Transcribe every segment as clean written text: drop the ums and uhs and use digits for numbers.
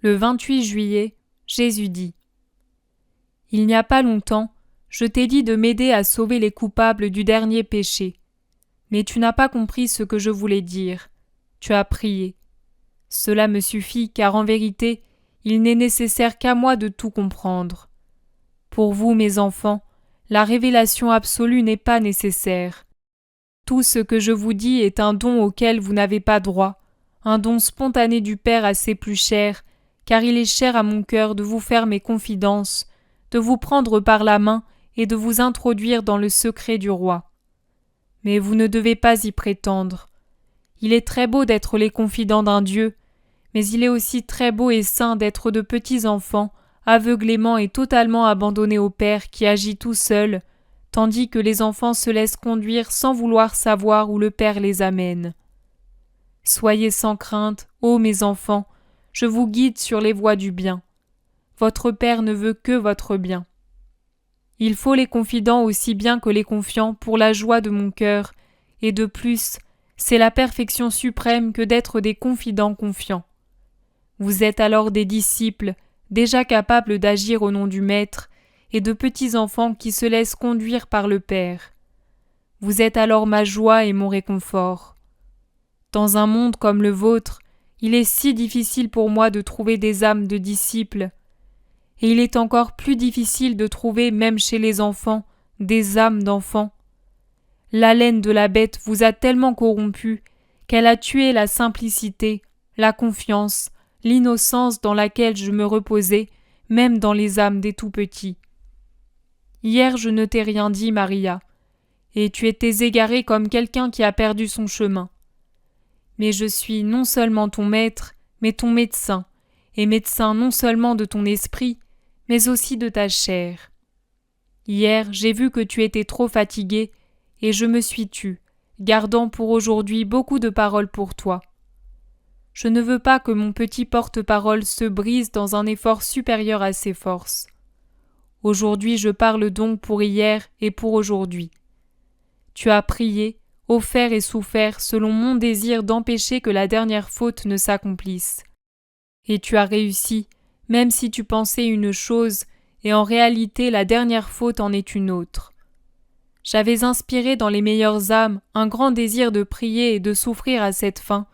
Le 28 juillet, Jésus dit : Il n'y a pas longtemps, je t'ai dit de m'aider à sauver les coupables du dernier péché. Mais tu n'as pas compris ce que je voulais dire. Tu as prié. Cela me suffit, car en vérité, il n'est nécessaire qu'à moi de tout comprendre. Pour vous, mes enfants, la révélation absolue n'est pas nécessaire. Tout ce que je vous dis est un don auquel vous n'avez pas droit, un don spontané du Père assez plus cher, car il est cher à mon cœur de vous faire mes confidences, de vous prendre par la main et de vous introduire dans le secret du roi. Mais vous ne devez pas y prétendre. Il est très beau d'être les confidents d'un Dieu, mais il est aussi très beau et sain d'être de petits enfants, aveuglément et totalement abandonnés au Père qui agit tout seul, tandis que les enfants se laissent conduire sans vouloir savoir où le Père les amène. Soyez sans crainte, ô mes enfants, je vous guide sur les voies du bien. Votre Père ne veut que votre bien. Il faut les confidents aussi bien que les confiants pour la joie de mon cœur, et de plus, c'est la perfection suprême que d'être des confidents confiants. Vous êtes alors des disciples, déjà capables d'agir au nom du Maître, et de petits enfants qui se laissent conduire par le Père. Vous êtes alors ma joie et mon réconfort. Dans un monde comme le vôtre, il est si difficile pour moi de trouver des âmes de disciples, et il est encore plus difficile de trouver, même chez les enfants, des âmes d'enfants. L'haleine de la bête vous a tellement corrompu qu'elle a tué la simplicité, la confiance, l'innocence dans laquelle je me reposais, même dans les âmes des tout-petits. Hier je ne t'ai rien dit, Maria, et tu étais égarée comme quelqu'un qui a perdu son chemin. Mais je suis non seulement ton maître, mais ton médecin, et médecin non seulement de ton esprit, mais aussi de ta chair. Hier j'ai vu que tu étais trop fatiguée, et je me suis tue, gardant pour aujourd'hui beaucoup de paroles pour toi. Je ne veux pas que mon petit porte-parole se brise dans un effort supérieur à ses forces. Aujourd'hui je parle donc pour hier et pour aujourd'hui. Tu as prié, offert et souffert selon mon désir d'empêcher que la dernière faute ne s'accomplisse. Et tu as réussi, même si tu pensais une chose, et en réalité la dernière faute en est une autre. J'avais inspiré dans les meilleures âmes un grand désir de prier et de souffrir à cette fin,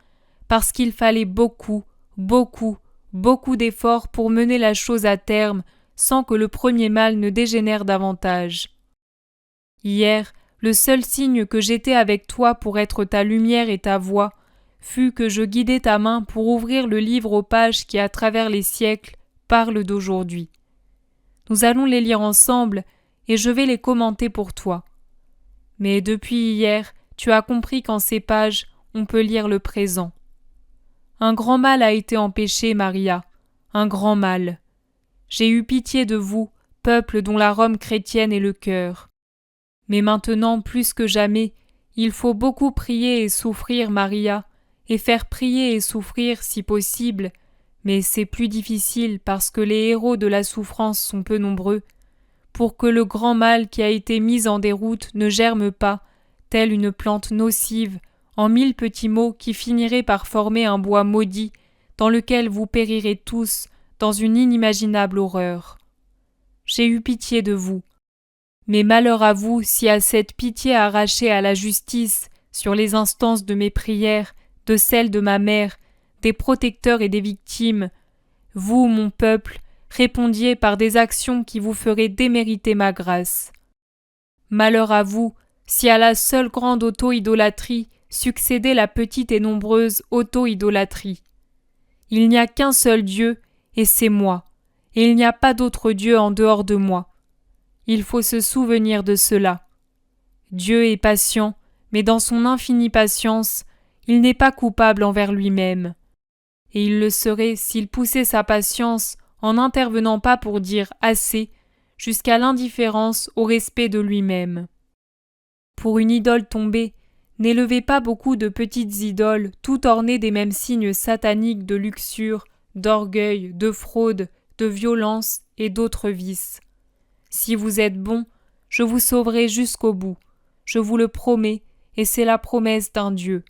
parce qu'il fallait beaucoup, beaucoup, beaucoup d'efforts pour mener la chose à terme sans que le premier mal ne dégénère davantage. Hier, le seul signe que j'étais avec toi pour être ta lumière et ta voix fut que je guidais ta main pour ouvrir le livre aux pages qui, à travers les siècles, parlent d'aujourd'hui. Nous allons les lire ensemble et je vais les commenter pour toi. Mais depuis hier, tu as compris qu'en ces pages, on peut lire le présent. Un grand mal a été empêché, Maria, un grand mal. J'ai eu pitié de vous, peuple dont la Rome chrétienne est le cœur. Mais maintenant, plus que jamais, il faut beaucoup prier et souffrir, Maria, et faire prier et souffrir si possible, mais c'est plus difficile parce que les héros de la souffrance sont peu nombreux, pour que le grand mal qui a été mis en déroute ne germe pas, telle une plante nocive, en 1000 petits mots qui finiraient par former un bois maudit, dans lequel vous périrez tous dans une inimaginable horreur. J'ai eu pitié de vous. Mais malheur à vous si à cette pitié arrachée à la justice, sur les instances de mes prières, de celles de ma mère, des protecteurs et des victimes, vous, mon peuple, répondiez par des actions qui vous feraient démériter ma grâce. Malheur à vous si à la seule grande auto-idolâtrie succédait la petite et nombreuse auto-idolâtrie. Il n'y a qu'un seul Dieu, et c'est moi, et il n'y a pas d'autre Dieu en dehors de moi. Il faut se souvenir de cela. Dieu est patient, mais dans son infinie patience, il n'est pas coupable envers lui-même. Et il le serait s'il poussait sa patience en n'intervenant pas pour dire assez, jusqu'à l'indifférence au respect de lui-même. Pour une idole tombée, n'élevez pas beaucoup de petites idoles, toutes ornées des mêmes signes sataniques de luxure, d'orgueil, de fraude, de violence et d'autres vices. Si vous êtes bon, je vous sauverai jusqu'au bout, je vous le promets, et c'est la promesse d'un Dieu.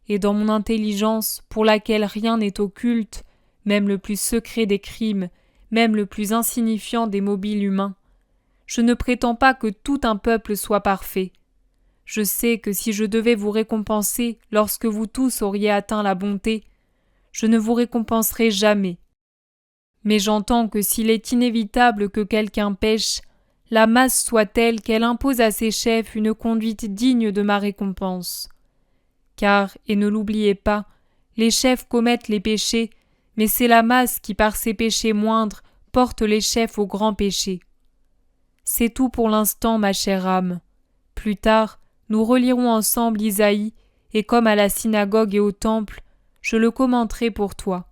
Et dans mon intelligence, pour laquelle rien n'est occulte, même le plus secret des crimes, même le plus insignifiant des mobiles humains. Je ne prétends pas que tout un peuple soit parfait. Je sais que si je devais vous récompenser lorsque vous tous auriez atteint la bonté, je ne vous récompenserai jamais. Mais j'entends que s'il est inévitable que quelqu'un pêche, la masse soit telle qu'elle impose à ses chefs une conduite digne de ma récompense. Car, et ne l'oubliez pas, les chefs commettent les péchés, mais c'est la masse qui par ses péchés moindres porte les chefs au grand péché. C'est tout pour l'instant, ma chère âme. Plus tard, nous relirons ensemble Isaïe, et comme à la synagogue et au temple, je le commenterai pour toi.